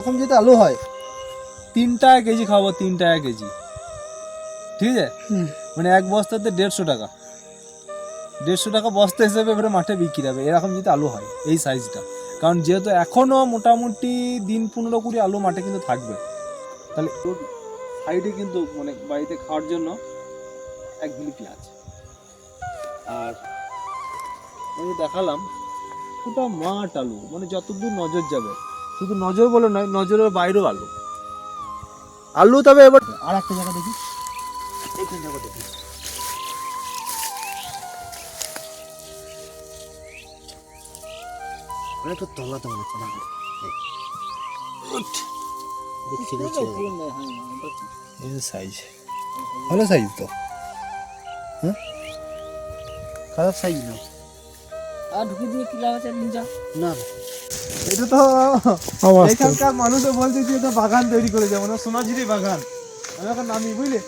এরকম যদি আলু হয় 3 টাকা কেজি খাবো, 3 টাকা কেজি, ঠিক আছে? মানে এক বস্তাতে 150 টাকা, 150 টাকা বস্তা হিসেবে এবারে মাঠে বিক্রি হবে এরকম যদি আলু হয় এই সাইজটা। কারণ যেহেতু এখনো মোটামুটি দিন 15-20 আলু মাঠে কিন্তু থাকবে, তাহলে ওর সাইডে কিন্তু মানে বাড়িতে খাওয়ার জন্য 1 বিলি পেঁয়াজ। আর আমি দেখালাম ওটা মাঠ আলু, মানে যতদূর নজর যাবে, শুধু নজর বলে নয়, নজরের বাইরেও আলু আলু। তবে এবার আর একটা জায়গা দেখি, এইখান জায়গা দেখি, তো তলা তো মনে হচ্ছে না, সাইজ ভালো সাইজ তো, হ্যাঁ খারাপ সাইজ না। আর ঢুকে দিয়ে কি লাভ আছে নিয়ে না এটা তো এখানকার মানুষও বলছে যে এটা বাগান তৈরি করে যাবো না, সোনাঝুরি বাগান। আমি এখন নামি, বুঝলে,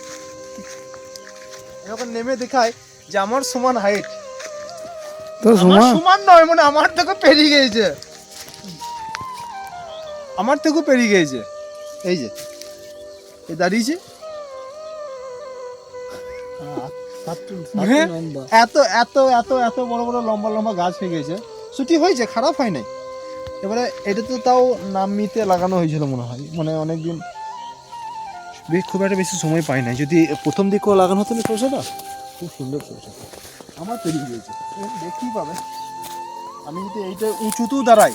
এখন নেমে দেখায় যে আমার সমান হাইট, সমান নয়, মানে আমার থেকে পেরিয়ে গিয়েছে, আমার থেকেও পেরিয়ে গিয়েছে। এই যে এই দাঁড়িয়েছে, এত এত এত এত বড় বড় লম্বা লম্বা গাছ হয়ে গেছে, ছুটি হয়েছে, খারাপ হয় নাই। এবারে এটা তো তাও নামিতে লাগানো হয়েছিল মনে হয়, মানে অনেকদিন, খুব একটা বেশি সময় পাই নাই। যদি প্রথম দিকেও লাগানো হতো না সরষেটা, খুব সুন্দর সরষে আমার পেরিয়ে গিয়েছে, দেখতেই পাবে। আমি যদি এইটা উঁচুতেও দাঁড়াই,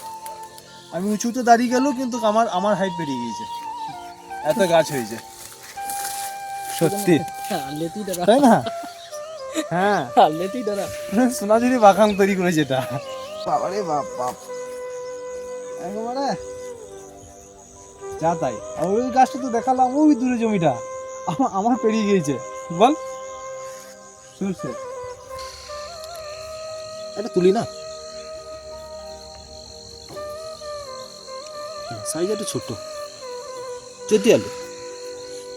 আমি উঁচুতে দাঁড়িয়ে গেলেও কিন্তু আমার হাইট বেরিয়ে গিয়েছে, এত গাছ হয়েছে সত্যি, তাই না? হ্যাঁ, সোনাঝুরি বাগান তৈরি করেছে এটা, বাবারে বাপ বাপ, একেবারে যা তাই। আর ওই গাছটা তো দেখালাম, ওই দূরে জমিটা আমার পেরিয়ে গিয়েছে, বল শুনছে। এটা তুলি না, সাইজ একটু ছোট, চৈতি আলু,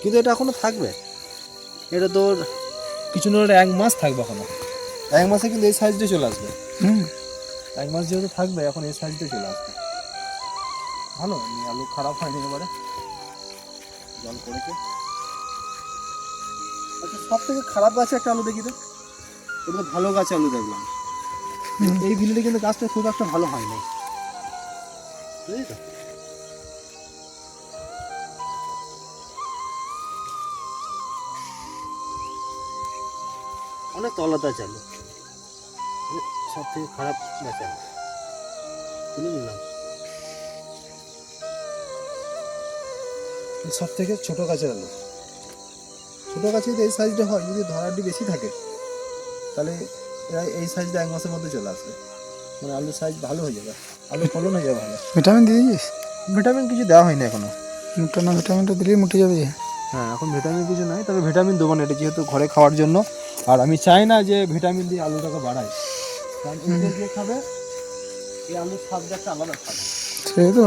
কিন্তু এটা এখনো থাকবে। এটা তোর কিছু না, 1 মাস থাকবে এখনো, 1 মাসে কিন্তু এই সাইজটা চলে আসবে। 1 মাস যেহেতু থাকবে, এখন এই সাইজটা চলে আসবে। ভালো আলু, খারাপ হয়নি এবারে, জল পড়েছে। আচ্ছা, সব থেকে খারাপ গাছে একটা আলু দেখি তো, এটা তো ভালো গাছে আলু দেখলাম। এই ভিলেটে কিন্তু গাছটা খুব একটা ভালো হয় না, বুঝলি তো? অনেক তলাতে চালু, সব থেকে খারাপ গাছ আলু তুলে নিলাম। সব থেকে ছোট গাছের আলু, ছোট গাছে যদি এই সাইজটা হয়, যদি ধরাটি বেশি থাকে, তাহলে এরা এই সাইজটা 1 মাসের মধ্যে চলে আসবে, মানে আলুর সাইজ ভালো হয়ে যাবে, আলু ফলন হয়ে যাবে ভালো। ভিটামিন দিয়েছিস? ভিটামিন কিছু দেওয়া হয়নি এখনো। ভিটামিনটা দিলেই মুটে যাবে। হ্যাঁ, এখন ভিটামিন কিছু নাই, তবে ভিটামিন দেবো না, এটা যেহেতু ঘরে খাওয়ার জন্য। আর আমি চাই না যে ভিটামিন দিয়ে আলুটাকে বাড়ায়, কারণ যে খাবে এই আলুর স্বাদটা একটা আলাদা খাবে। সে তো